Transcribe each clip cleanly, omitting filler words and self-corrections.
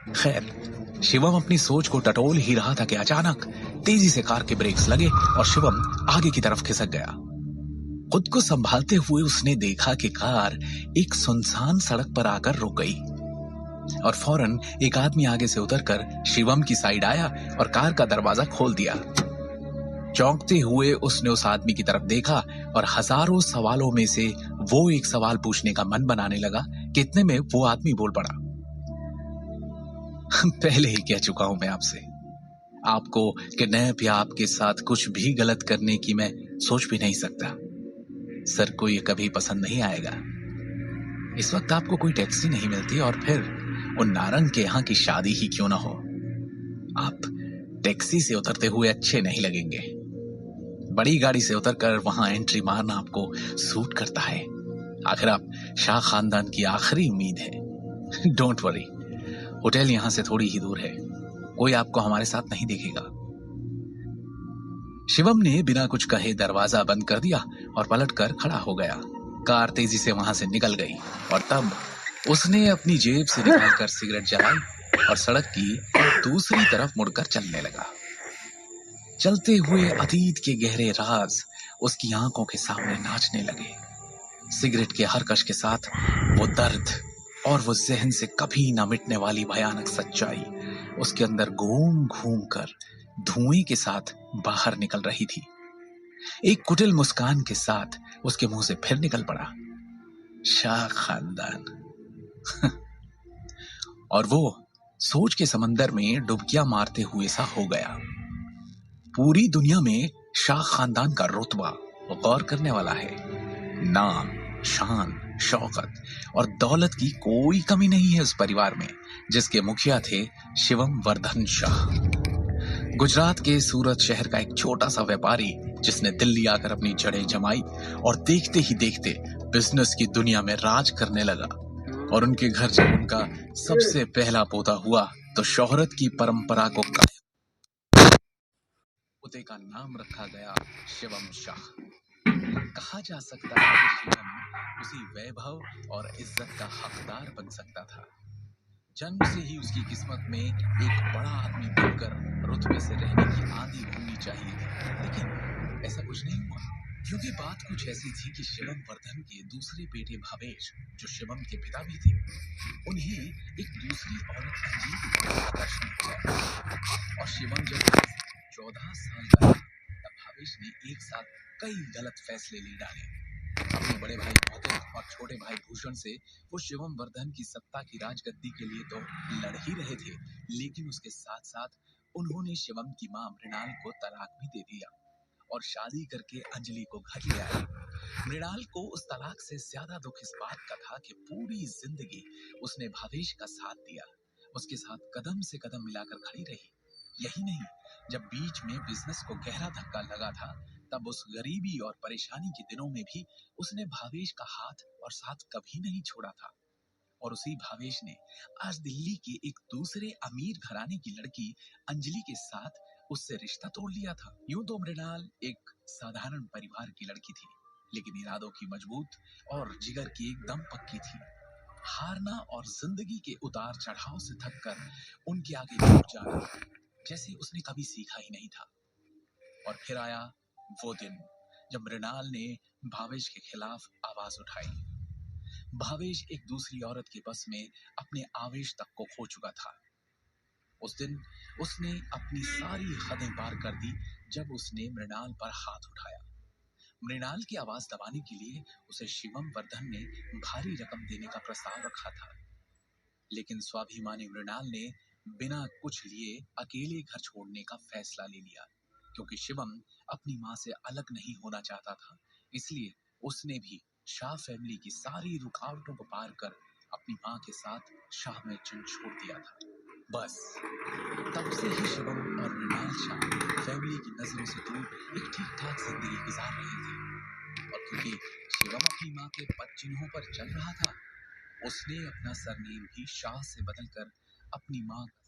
खैर, शिवम अपनी सोच को टटोल ही रहा था कि अचानक तेजी से कार के ब्रेक्स लगे और शिवम आगे की तरफ खिसक गया। खुद को संभालते हुए उसने देखा कि कार एक सुनसान सड़क पर आकर रुक गई और फौरन एक आदमी आगे से उतरकर शिवम की साइड आया और कार का दरवाजा खोल दिया। चौंकते हुए उसने उस आदमी की तरफ देखा और हजारों सवालों में से वो एक सवाल पूछने का मन बनाने लगा कि इतने में वो आदमी बोल पड़ा। पहले ही कह चुका हूं मैं आपको कि नैप या आपके साथ कुछ भी गलत करने की मैं सोच भी नहीं सकता। सर को ये कभी पसंद नहीं आएगा। इस वक्त आपको कोई टैक्सी नहीं मिलती और फिर उन नारंग के यहाँ की शादी ही क्यों ना हो। आप टैक्सी से उतरते हुए अच्छे नहीं लगेंगे। बड़ी गाड़ी से उतरकर वहां एंट्री मारना आपको सूट करता है। आखिर आप शाह खानदान की आखिरी उम्मीद है। डोंट वरी, होटल यहां से थोड़ी ही दूर है। कोई आपको हमारे साथ नहीं देखेगा। शिवम ने बिना कुछ कहे दरवाजा बंद कर दिया और पलटकर खड़ा हो गया। कार तेजी से वहां से निकल गई और तब उसने अपनी जेब से निकालकर सिगरेट जलाई और सड़क की दूसरी तरफ मुड़कर चलने लगा। चलते हुए अतीत के गहरे राज उसकी आंखों के सामने नाचने लगे। सिगरेट के हर कश के साथ वो दर्द और वो जहन से कभी ना मिटने वाली भयानक सच्चाई उसके अंदर घूम घूम कर धुएं के साथ बाहर निकल रही थी। एक कुटिल मुस्कान के साथ उसके मुंह से फिर निकल पड़ा, शाह खानदान। और वो सोच के समंदर में डुबकियां मारते हुए सा हो गया। पूरी दुनिया में शाह खानदान का रुतबा गौर करने वाला है। नाम, शान, शौकत और दौलत की कोई कमी नहीं है उस परिवार में, जिसके मुखिया थे शिवम वर्धन शाह। गुजरात के सूरत शहर का एक छोटा सा व्यापारी जिसने दिल्ली आकर अपनी जड़ें जमाई और देखते ही देखते बिजनेस की दुनिया में राज करने लगा। और उनके घर जब उनका सबसे पहला पोता हुआ तो शोहरत की परंपरा को पोते का नाम रखा गया शिवम शाह। कहा जा सकता है कि शिवम उसी वैभव और इज्जत का हकदार बन सकता था। जन्म से ही उसकी किस्मत में एक बड़ा आदमी बनकर रुतबे से रहने की आदि होनी चाहिए थी, लेकिन ऐसा कुछ नहीं हुआ। क्योंकि बात कुछ ऐसी थी कि शिवम वर्धन के दूसरे बेटे भावेश, जो शिवम के पिता भी थे, उन्हें एक दूसरी औरत अंजलि की तरफ आकर्षण हो गया। और शिवम जब 14 साल का था तब भावेश ने एक साथ कई गलत फैसले ले डाले। अपने बड़े भाई भौतिक और छोटे भाई भूषण से वो शिवम वर्धन की सत्ता की राजगद्दी के लिए तो लड़ ही रहे थे, लेकिन उसके साथ साथ उन्होंने शिवम की मां मृणाल को तलाक भी दे दिया और शादी करके अंजलि को घर ले आए। मृणाल को उस तलाक से ज्यादा दुख इस बात का था कि पूरी जिंदगी उसने भावेश का साथ दिया, उसके साथ कदम से कदम मिलाकर खड़ी रही। यही नहीं, जब बीच में बिजनेस को गहरा धक्का लगा था तब उस गरीबी और परेशानी के दिनों में भी उसने भावेश का हाथ और साथ कभी नहीं छोड़ा था। और उसी भावेश ने आज दिल्ली के एक दूसरे अमीर घराने की लड़की अंजलि के साथ उससे रिश्ता तोड़ लिया था। यूं तो मृणाल एक साधारण परिवार की लड़की थी, लेकिन इरादों की मजबूत और जिगर की एकदम पक्की थी। हारना और जिंदगी के उतार चढ़ाव से थककर उनके आगे झुक जाना जैसे उसने कभी सीखा ही नहीं था। और फिर आया वो दिन जब मृणाल ने भावेश के खिलाफ आवाज उठाई। भावेश एक दूसरी औरत के बस में अपने आवेश तक को खो चुका था। उस दिन उसने अपनी सारी हदें पार कर दी जब उसने मृणाल पर हाथ उठाया। मृणाल की आवाज दबाने के लिए उसे शिवम वर्धन ने भारी रकम देने का प्रस्ताव रखा था, लेकिन स्वाभिमानी मृणाल ने बिना कुछ लिए अकेले घर छोड़ने का फैसला ले लिया। क्योंकि शिवम अपनी मां से अलग नहीं होना चाहता था, इसलिए उसने भी शाह फैमिली की सारी रुकावटों को पार कर अपनी मां के साथ शाह में चुन छोड़ दिया था। बस तब से ही शिवम और मृणाल शाह फैमिली की नजरों से दूर एक ठीक ठाक जिंदगी गुजार रहे थे। और क्योंकि शिवम अपनी मां के पद चिन्हों पर चल रहा था, उसने अपना सरनेम भी शाह से बदलकर अपनी मां का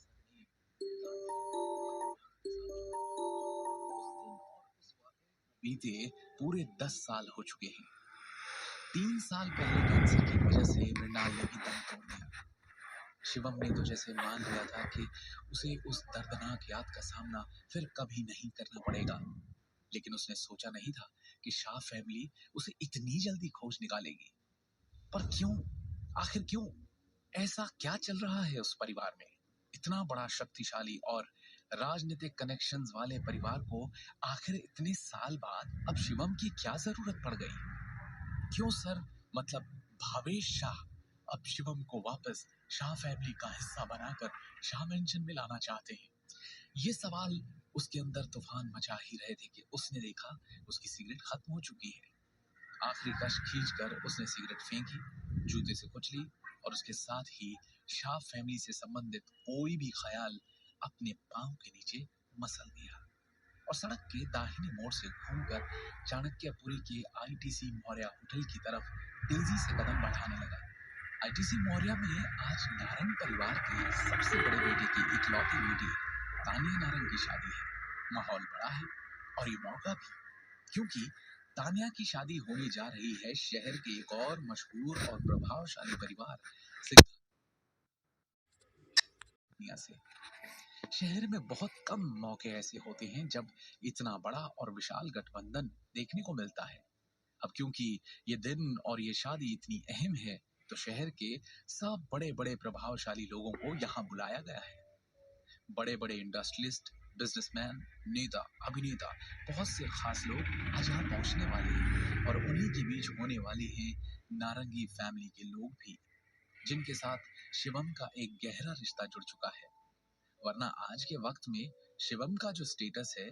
बीते पूरे 10 साल हो चुके हैं। 3 साल पहले कैंसर की वजह से मृणाल ने भी दम तोड़ दिया। शिवम ने तो जैसे मान लिया था कि उसे उस दर्दनाक याद का सामना फिर कभी नहीं करना पड़ेगा। लेकिन उसने सोचा नहीं था कि शाह फैमिली उसे इतनी जल्दी खोज निकालेगी। पर क्यों? आखिर क्यों? ऐसा क्या चल रहा है उस परिवार में? इतना बड़ा शक्तिशाली और राजनीतिक कनेक्शंस वाले परिवार को आखिर इतने साल बाद अब शिवम की क्या जरूरत पड़ गई? क्यों सर, मतलब भावेश शाह अब शिवम को वापस शाह फैमिली का हिस्सा बनाकर शाह मेंशन में लाना चाहते हैं? ये सवाल उसके अंदर तूफान मचा ही रहे थे कि उसने देखा उसकी सिगरेट खत्म हो चुकी है। आखिरी कश खींचकर उसने सिगरेट फेंकी, जूते से कुचली और उसके साथ ही शाह फैमिली से संबंधित कोई भी ख्याल अपने पांव के नीचे मसल दिया और सड़क के दाहिने मोड़ से घूमकर चाणक्यपुरी के आईटीसी मौर्य होटल की तरफ तेजी से कदम बढ़ाने लगा। आईटीसी मौर्य में आज नारंग परिवार के सबसे बड़े बेटे की इकलौती बेटी तानिया नारंग की शादी है। माहौल बड़ा है और ये मौका भी, क्योंकि तानिया की शादी होने जा रही है शहर के एक और मशहूर और प्रभावशाली परिवार सिद्धार्थ से। शहर में बहुत कम मौके ऐसे होते हैं जब इतना बड़ा और विशाल गठबंधन देखने को मिलता है। अब क्योंकि ये दिन और ये शादी इतनी अहम है, तो शहर के सब बड़े बड़े प्रभावशाली लोगों को यहाँ बुलाया गया है। बड़े बड़े इंडस्ट्रियलिस्ट, बिजनेसमैन, नेता, अभिनेता, बहुत से खास लोग आज यहाँ पहुंचने वाले हैं और उन्हीं के बीच होने वाले हैं नारंगी फैमिली के लोग भी, जिनके साथ शिवम का एक गहरा रिश्ता जुड़ चुका है। वरना आज के वक्त में शिवम का जो स्टेटस है,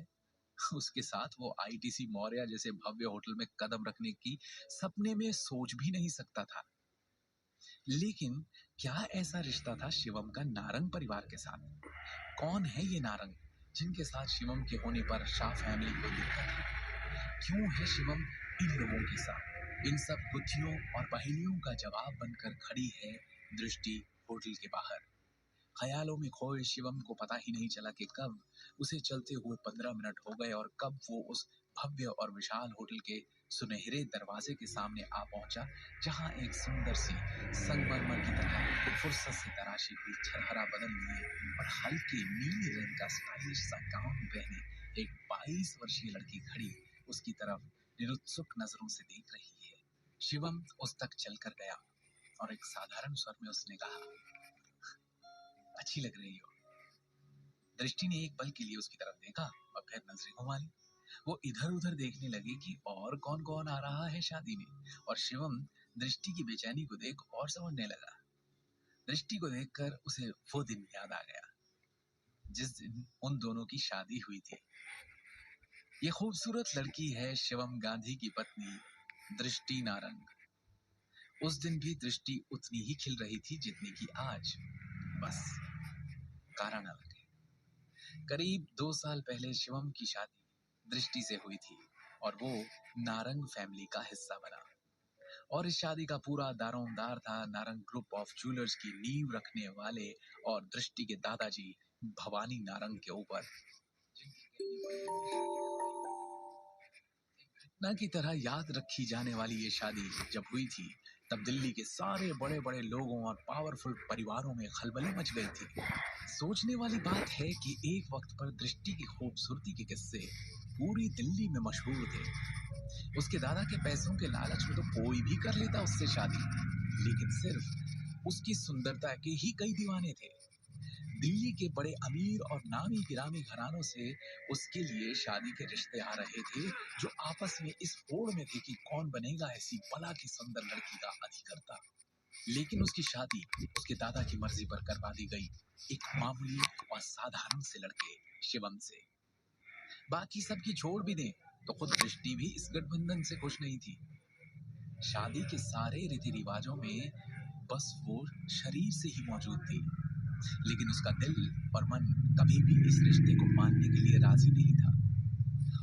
उसके साथ वो आईटीसी मौर्य जैसे भव्य होटल में कदम रखने की सपने में सोच भी नहीं सकता था। लेकिन क्या ऐसा रिश्ता था शिवम का नारंग परिवार के साथ? कौन है ये नारंग जिनके साथ शिवम के होने पर शाह फैमिली को दिक्कत है? क्यों है शिवम इन लोगों के साथ? इन सब गुत्थियों और पहेलियों का जवाब बनकर खड़ी है दृष्टि होटल के बाहर। ख्यालों में खोए शिवम को पता ही नहीं चला कि कब उसे चलते हुए 15 मिनट हो गए और कब वो उस भव्य और विशाल होटल के सुनहरे दरवाजे के सामने आ पहुंचा, जहां एक सुंदर सी संगमरमर की तरह फुर्सत से तराशी हुई छरहरा बदन लिए और हल्के नीले रंग का स्टाइलिश सा गाउन पहने एक 22 वर्षीय लड़की खड़ी उसकी तरफ निरुत्सुक नजरों से देख रही है। शिवम उस तक चलकर गया और एक साधारण स्वर में उसने कहा, अच्छी लग रही हो। दृष्टि ने एक पल के लिए उसकी तरफ देखा और फिर नजरें घुमा ली। वो इधर उधर देखने लगी कि और कौन कौन आ रहा है शादी में, और शिवम दृष्टि की बेचैनी को देख और समझने लगा। दृष्टि को देखकर उसे वो दिन याद आ गया जिस दिन उन दोनों की शादी हुई थी। ये खूबसूरत लड़की है शिवम गांधी की पत्नी दृष्टि नारंग। उस दिन भी दृष्टि उतनी ही खिल रही थी जितनी की आज, बस कारा न लगे। करीब 2 साल पहले शिवम की शादी दृष्टि से हुई थी और वो नारंग फैमिली का हिस्सा बना। और इस शादी का पूरा दारोमदार था नारंग ग्रुप ऑफ ज्वेलर्स की नींव रखने वाले और दृष्टि के दादाजी भवानी नारंग के ऊपर। घटना की तरह याद रखी जाने वाली ये शादी जब हुई थी, तब दिल्ली के सारे बड़े बड़े लोगों और पावरफुल परिवारों में खलबली मच गई थी। सोचने वाली बात है कि एक वक्त पर दृष्टि की खूबसूरती के किस्से पूरी दिल्ली में मशहूर थे। उसके दादा के पैसों के लालच में तो कोई भी कर लेता उससे शादी, लेकिन सिर्फ उसकी सुंदरता के ही कई दीवाने थे। दिल्ली के बड़े अमीर और नामी गिरामी घरानों से उसके लिए शादी के रिश्ते आ रहे थे, जो आपस में इस होड़ में थे कि कौन बनेगा ऐसी बला की सुंदर लड़की का अधिकर्ता। लेकिन उसकी शादी उसके दादा की मर्जी पर करवा दी गई, एक मामूली और साधारण से लड़के शिवम से। बाकी सबकी छोड़ भी दें तो खुद दृष्टि भी इस गठबंधन से खुश नहीं थी। शादी के सारे रीति रिवाजों में बस वो शरीर से ही मौजूद थी, लेकिन उसका दिल और मन कभी भी इस रिश्ते को मानने के लिए राजी नहीं था।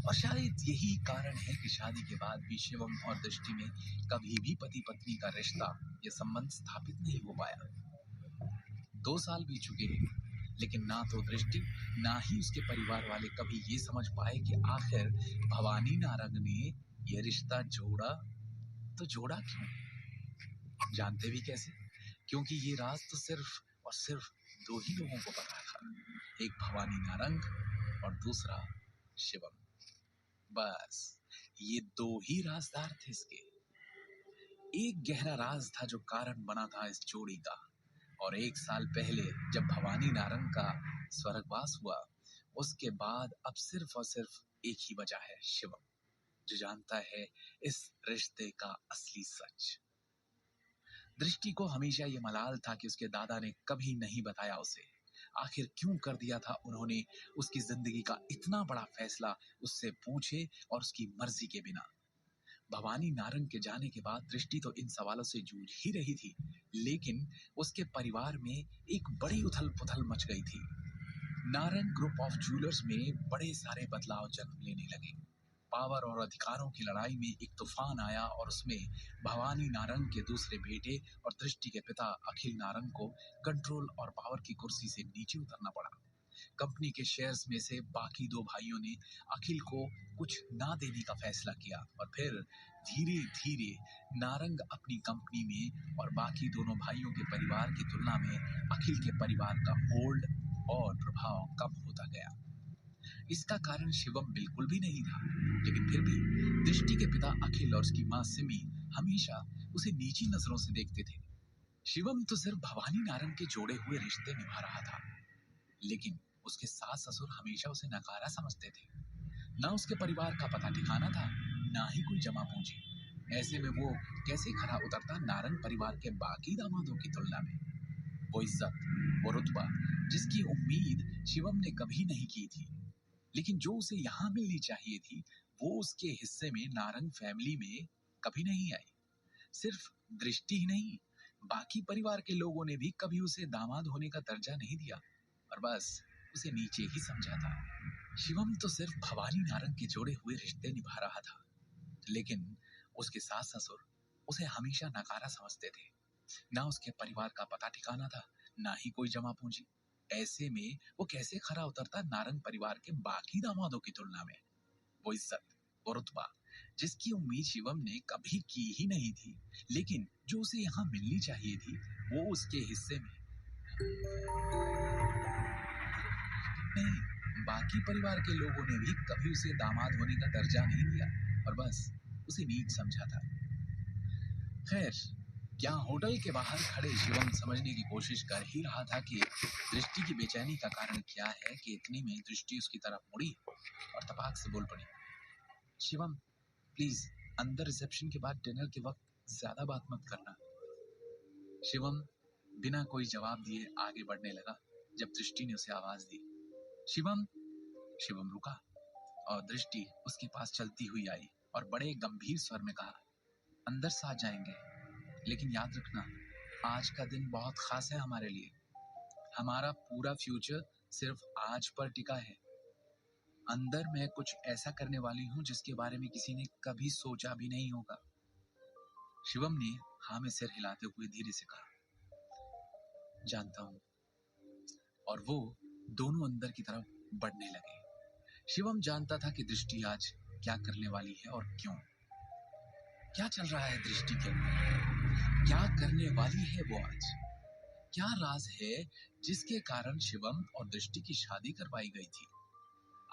और शायद यही कारण है कि शादी के बाद भी शिवम और दृष्टि में कभी भी पति पत्नी का रिश्ता या संबंध स्थापित नहीं हो पाया। 2 साल बीत चुके हैं, लेकिन ना तो दृष्टि ना ही उसके परिवार वाले कभी ये समझ पाए कि आखिर भवानी नारंग ने ये रिश्ता जोड़ा तो जोड़ा क्यों। जानते भी कैसे? क्योंकि ये राज तो सिर्फ और सिर्फ दो ही लोगों को पता था, एक भवानी नारंग और दूसरा शिवम। बस ये दो ही राजदार थे इसके। एक गहरा राज था जो कारण बना था इस जोड़ी का। और 1 साल पहले जब भवानी नारंग का स्वर्गवास हुआ, उसके बाद अब सिर्फ और सिर्फ एक ही वजह है, शिवम, जो जानता है इस रिश्ते का असली सच। दृष्टि को हमेशा ये मलाल था कि उसके दादा ने कभी नहीं बताया उसे आखिर क्यों कर दिया था उन्होंने उसकी जिंदगी का इतना बड़ा फैसला उससे पूछे और उसकी मर्जी के बिना। भवानी नारंग के जाने के बाद दृष्टि तो इन सवालों से जूझ ही रही थी, लेकिन उसके परिवार में एक बड़ी उथल पुथल मच गई थी। नारंग ग्रुप ऑफ ज्वेलर्स में बड़े सारे बदलाव जन्म लेने लगे। पावर और अधिकारों की लड़ाई में एक तूफान आया और उसमें भवानी नारंग के दूसरे बेटे और दृष्टि के पिता अखिल नारंग को कंट्रोल और पावर की कुर्सी से नीचे उतरना पड़ा। कंपनी के शेयर्स में से बाकी दो भाइयों ने अखिल को कुछ ना देने का फैसला किया और फिर धीरे धीरे नारंग अपनी कंपनी में और बाकी दोनों भाइयों के परिवार की तुलना में अखिल के परिवार का होल्ड और प्रभाव कम होता गया। इसका कारण शिवम बिल्कुल भी नहीं था, लेकिन फिर भी दृष्टि के पिता अखिल और उसकी माँ सिमी हमेशा उसे नीची नजरों से देखते थे। शिवम तो सिर्फ भवानी नारंग के जोड़े हुए रिश्ते निभा रहा था, लेकिन उसके सास ससुर हमेशा उसे नकारा समझते थे। ना उसके परिवार का पता ठिकाना था, ना ही कोई जमा पूंजी। ऐसे में वो कैसे खरा उतरता नारंग परिवार के बाकी दामादों की तुलना में। वो इज्जत, वो रुतबा जिसकी उम्मीद शिवम ने कभी नहीं की थी, लेकिन जो उसे यहाँ मिलनी चाहिए थी, वो उसके हिस्से में नारंग फैमिली में कभी नहीं आई। सिर्फ दृष्टि ही नहीं, बाकी परिवार के लोगों ने भी कभी उसे दामाद होने का दर्जा नहीं दिया और बस उसे नीचे ही समझा था। शिवम तो सिर्फ भवानी नारंग के जोड़े हुए रिश्ते निभा रहा था, लेकिन उसके सास ससुर उसे हमेशा नकारा समझते थे। ना उसके परिवार का पता ठिकाना था, ना ही कोई जमा पूंजी। ऐसे में वो कैसे खरा उतरता नारंग परिवार के बाकी दामादों की तुलना में। वो इज्जत, वो रुतबा जिसकी उम्मीद शिवम ने कभी की ही नहीं थी, लेकिन जो उसे यहाँ मिलनी चाहिए थी, वो उसके हिस्से में नहीं। बाकी परिवार के लोगों ने भी कभी उसे दामाद होने का दर्जा नहीं दिया और बस उसे नीच समझा था। खैर, क्या होटल के बाहर खड़े शिवम समझने की कोशिश कर ही रहा था कि दृष्टि की बेचैनी का कारण क्या है कि इतने में दृष्टि उसकी तरफ मुड़ी और तपाक से बोल पड़ी, शिवम प्लीज अंदर रिसेप्शन के बाद डिनर के वक्त ज्यादा बात मत करना। शिवम बिना कोई जवाब दिए आगे बढ़ने लगा। जब दृष्टि ने उसे आवाज दी, शिवम, शिवम रुका और दृष्टि उसके पास चलती हुई आई और बड़े गंभीर स्वर में कहा, अंदर साथ जाएंगे, लेकिन याद रखना आज का दिन बहुत खास है हमारे लिए। हमारा पूरा फ्यूचर सिर्फ आज पर टिका है। अंदर मैं कुछ ऐसा करने वाली हूँ जिसके बारे में किसी ने कभी सोचा भी नहीं होगा। शिवम ने हाँ में सिर हिलाते हुए धीरे से कहा, जानता हूँ। और वो दोनों अंदर की तरफ बढ़ने लगे। शिवम जानता था कि दृष्टि आज क्या करने वाली है और क्यों। क्या चल रहा है दृष्टि के अंदर, क्या करने वाली है वो आज, क्या राज है जिसके कारण शिवम और दृष्टि की शादी करवाई गई थी।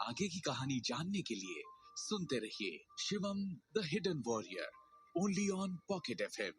आगे की कहानी जानने के लिए सुनते रहिए Shivam the hidden warrior, only on pocket FM.